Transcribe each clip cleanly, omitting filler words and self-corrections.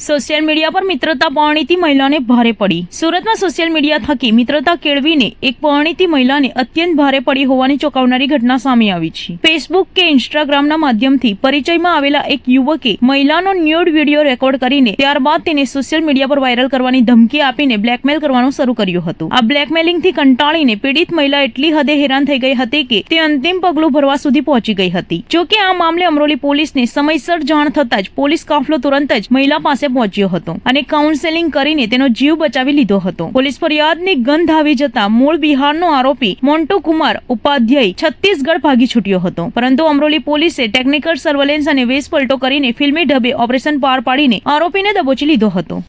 Social media પર મિત્રતા પરણીતી મહિલાને ભારે પડી। સુરતમાં સોશિયલ મીડિયા થકી મિત્રતા કેળવીને એક પરણીતી મહિલાને અત્યંત ભારે પડી હોવાની ચોંકાવનારી ઘટના સામે આવી છે। ફેસબુક કે ઇન્સ્ટાગ્રામના માધ્યમથી પરિચયમાં આવેલા એક યુવકે મહિલાનો ન્યૂડ વિડીયો રેકોર્ડ કરીને ત્યારબાદ તેને સોશિયલ મીડિયા પર વાયરલ કરવાની ધમકી આપીને બ્લેકમેલ કરવાનું શરૂ કર્યું હતું। આ બ્લેકમેલિંગથી કંટાળીને પીડિત મહિલા એટલી હદે હેરાન થઈ ગઈ હતી કે તે અંતિમ પગલું ભરવા સુધી પહોંચી ગઈ હતી। જોકે આ મામલે અમરોલી પોલીસને સમયસર જાણ થતાં જ પોલીસ કાફલો તુરંત જ મહિલા પાસે પહોંચ્યો હતો અને કાઉન્સેલિંગ કરીને તેનો જીવ બચાવી લીધો હતો। પોલીસ ફરિયાદની ગંધ આવી જતા મૂળ બિહારનો આરોપી મોન્ટુ કુમાર ઉપાધ્યાય છત્તીસગઢ ભાગી છૂટ્યો હતો, પરંતુ અમરોલી પોલીસે ટેકનિકલ સર્વેલન્સ અને વેશ પલટો કરીને ફિલ્મી ઢબે ઓપરેશન પાર પાડીને આરોપીને દબોચી લીધો હતો।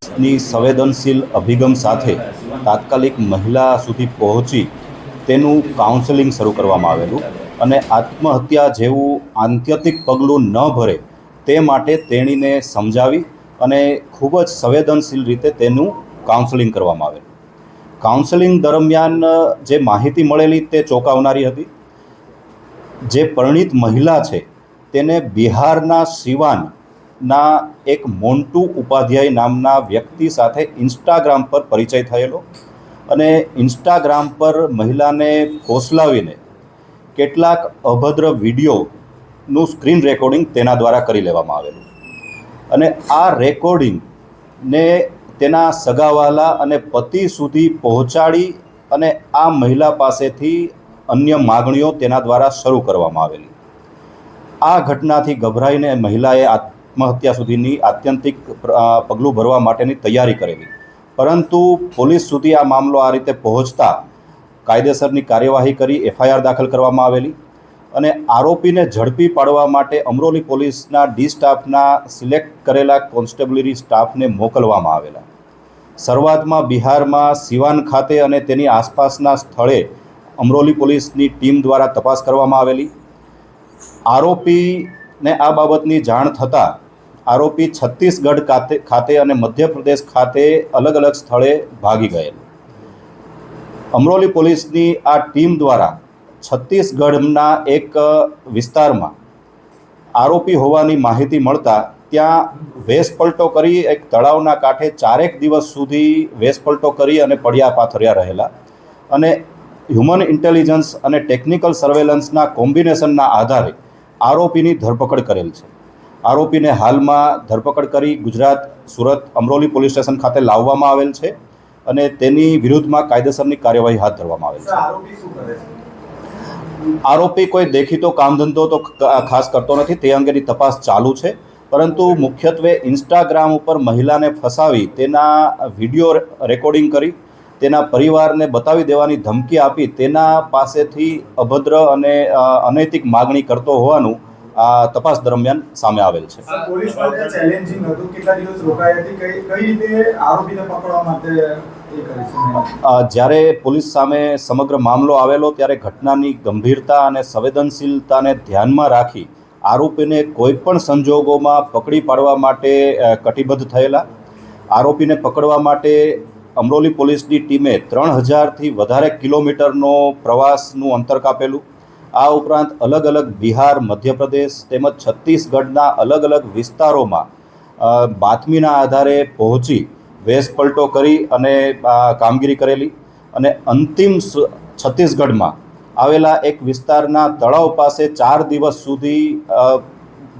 સંવેદનશીલ અભિગમ સાથે તાત્કાલિક મહિલા સુધી પહોંચી તેનું કાઉન્સેલિંગ શરૂ કરવામાં આવેલું અને આત્મહત્યા જેવું આત્યંતિક પગલું ન ભરે તે માટે તેણીને સમજાવી અને ખૂબ જ સંવેદનશીલ રીતે તેનું કાઉન્સેલિંગ કરવામાં આવેલું। કાઉન્સેલિંગ દરમિયાન જે માહિતી મળેલી તે ચોંકાવનારી હતી। જે પરિણીત મહિલા છે તેને બિહારના સિવાનના એક મોન્ટુ ઉપાધ્યાય નામના વ્યક્તિ સાથે ઇન્સ્ટાગ્રામ પર પરિચય થયેલો અને ઇન્સ્ટાગ્રામ પર મહિલાને ફોસલાવીને કેટલાક અભદ્ર વિડીયોનું સ્ક્રીન રેકોર્ડિંગ તેના દ્વારા કરી લેવામાં આવેલું અને આ રેકોર્ડિંગને તેના સગાવાલા અને પતિ સુધી પહોંચાડી અને આ મહિલા પાસેથી અન્ય માગણીઓ તેના દ્વારા શરૂ કરવામાં આવેલી। આ ઘટનાથી ગભરાઈને મહિલાએ આત્મહત્યા સુધીની આત્યંતિક પગલું ભરવા માટેની તૈયારી કરેલી, પરંતુ પોલીસ સુધી આ મામલો આ રીતે પહોંચતા કાયદેસરની કાર્યવાહી કરી FIR દાખલ કરવામાં આવેલી અને આરોપીને ઝડપી પાડવા માટે અમરોલી પોલીસના ડી સ્ટાફના સિલેક્ટ કરેલા કોન્સ્ટેબલરી સ્ટાફને મોકલવામાં આવેલા। શરૂઆતમાં બિહારમાં સિવાન ખાતે અને તેની આસપાસના સ્થળે અમરોલી પોલીસની ટીમ દ્વારા તપાસ કરવામાં આવેલી। આરોપીને આ બાબતની જાણ થતાં આરોપી છત્તીસગઢ ખાતે અને મધ્યપ્રદેશ ખાતે અલગ અલગ સ્થળે ભાગી ગયેલ। અમરોલી પોલીસની આ ટીમ દ્વારા છત્તીસગઢના એક વિસ્તારમાં આરોપી હોવાની માહિતી મળતા ત્યાં વેશપલટો કરી એક તળાવના કાંઠે 4 દિવસ સુધી વેશપલટો કરી અને પડ્યા પાથર્યા રહેલા અને હ્યુમન ઇન્ટેલિજન્સ અને ટેકનિકલ સર્વેલન્સના કોમ્બિનેશનના આધારે આરોપીની ધરપકડ કરેલ છે। આરોપીને હાલમાં ધરપકડ કરી ગુજરાત સુરત અમરોલી પોલીસ સ્ટેશન ખાતે લાવવામાં આવેલ છે અને તેની વિરુદ્ધમાં કાયદેસરની કાર્યવાહી હાથ ધરવામાં આવેલ છે। આરોપી કોઈ દેખીતો કામ ધંધો તો ખાસ કરતો નથી, તે અંગેની તપાસ ચાલુ છે, પરંતુ મુખ્યત્વે ઇન્સ્ટાગ્રામ ઉપર મહિલાને ફસાવી તેના વિડીયો રેકોર્ડિંગ કરી તેના પરિવારને બતાવી દેવાની ધમકી આપી તેના પાસેથી અભદ્ર અને અનૈતિક માગણી કરતો હોવાનું આ તપાસ દરમિયાન સામે આવેલ છે। પોલીસ માટે ચેલેન્જિંગ હતું, કેટલા દિવસ રોકાઈ હતી, કઈ રીતે આરોપીને પકડવા માટે જ્યારે પોલીસ સામે સમગ્ર મામલો આવેલો ત્યારે ઘટનાની ગંભીરતા અને સંવેદનશીલતાને ધ્યાનમાં રાખી આરોપીને કોઈપણ સંજોગોમાં પકડી પાડવા માટે કટિબદ્ધ થયેલા। આરોપીને પકડવા માટે અમરોલી પોલીસની ટીમે 3000થી વધારે કિલોમીટરનો પ્રવાસનું અંતર કાપેલું। આ ઉપરાંત અલગ અલગ બિહાર, મધ્યપ્રદેશ તેમજ છત્તીસગઢના અલગ અલગ વિસ્તારોમાં બાતમીના આધારે પહોંચી વેશપલટો કરી અને કામગીરી કરેલી અને અંતિમ છત્તીસગઢમાં આવેલા એક વિસ્તારના તળાવ પાસે 4 દિવસ સુધી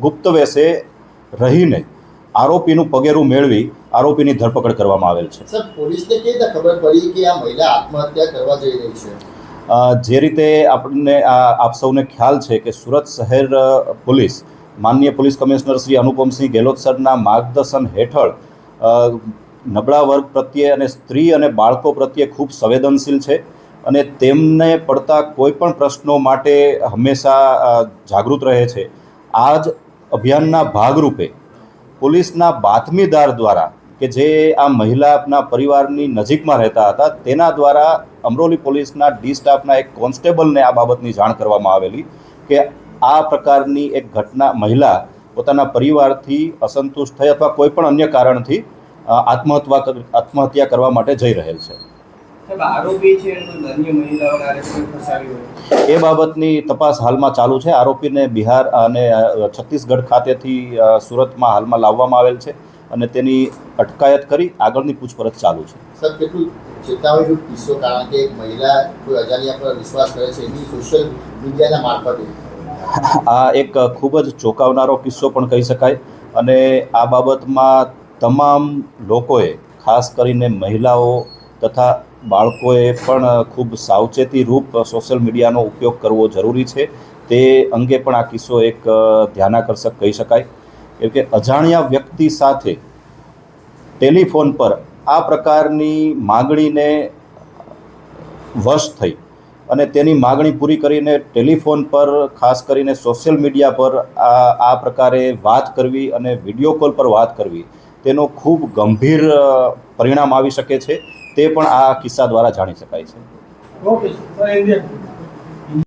ગુપ્ત વેશે રહીને આરોપીનું પગેરું મેળવી આરોપીની ધરપકડ કરવામાં આવેલ છે। સર, પોલીસને કેવી રીતે ખબર પડી કે આ મહિલા આત્મહત્યા કરવા જઈ રહી છે? જે રીતે આપણને આપ સૌને ખ્યાલ છે કે સુરત શહેર પોલીસ માનનીય પોલીસ કમિશનર શ્રી અનુપમસિંહ ગેહલોત સરના માર્ગદર્શન હેઠળ નબળા વર્ગ પ્રત્યે અને સ્ત્રી અને બાળકો પ્રત્યે ખૂબ સંવેદનશીલ છે અને તેમને પડતા કોઈપણ પ્રશ્નો માટે હંમેશા જાગૃત રહે છે। આ જ અભિયાનના ભાગરૂપે પોલીસના બાતમીદાર દ્વારા કે જે આ મહિલાના પરિવારની નજીકમાં રહેતા હતા તેના દ્વારા અમરોલી પોલીસના ડી સ્ટાફના એક કોન્સ્ટેબલને આ બાબતની જાણ કરવામાં આવેલી કે આ પ્રકારની એક ઘટના મહિલા પોતાના પરિવારથી અસંતુષ્ટ થઈ અથવા કોઈપણ અન્ય કારણથી આત્મહત્યા કરવા માટે જઈ રહેલ છે। એ બાબતની તપાસ હાલમાં ચાલુ છે। આરોપીને બિહાર અને છત્તીસગઢ ખાતેથી સુરતમાં હાલમાં લાવવામાં આવેલ છે અને તેની અટકાયત કરી આગળની પૂછપરછ ચાલુ છે. સર, કેટલું ચેતવણીરૂપ કિસ્સો, કારણ કે એક મહિલા કોઈ અજાણ્યા પર વિશ્વાસ કરે છે એની સોશિયલ મીડિયાના મારફતે. આ એક ખૂબ જ ચોંકાવનારો કિસ્સો પણ કહી શકાય અને આ બાબતમાં તમામ લોકોએ, ખાસ કરીને મહિલાઓ તથા બાળકોએ પણ ખૂબ સાવચેતીરૂપ સોશિયલ મીડિયાનો ઉપયોગ કરવો જરૂરી છે. તે અંગે પણ આ કિસ્સો એક ધ્યાનાકર્ષક કહી શકાય. કેમ કે અજાણ્યા વ્યક્તિ સાથે ટેલિફોન પર આ પ્રકારની માગણીને વશ થઈ અને તેની માગણી પૂરી કરીને ટેલિફોન પર, ખાસ કરીને સોશિયલ મીડિયા પર આ પ્રકારે વાત કરવી અને વિડીયો કોલ પર વાત કરવી, તેનો ખૂબ ગંભીર પરિણામ આવી શકે છે. તે પણ આ કિસ્સા દ્વારા જાણી શકાય છે. Okay sir,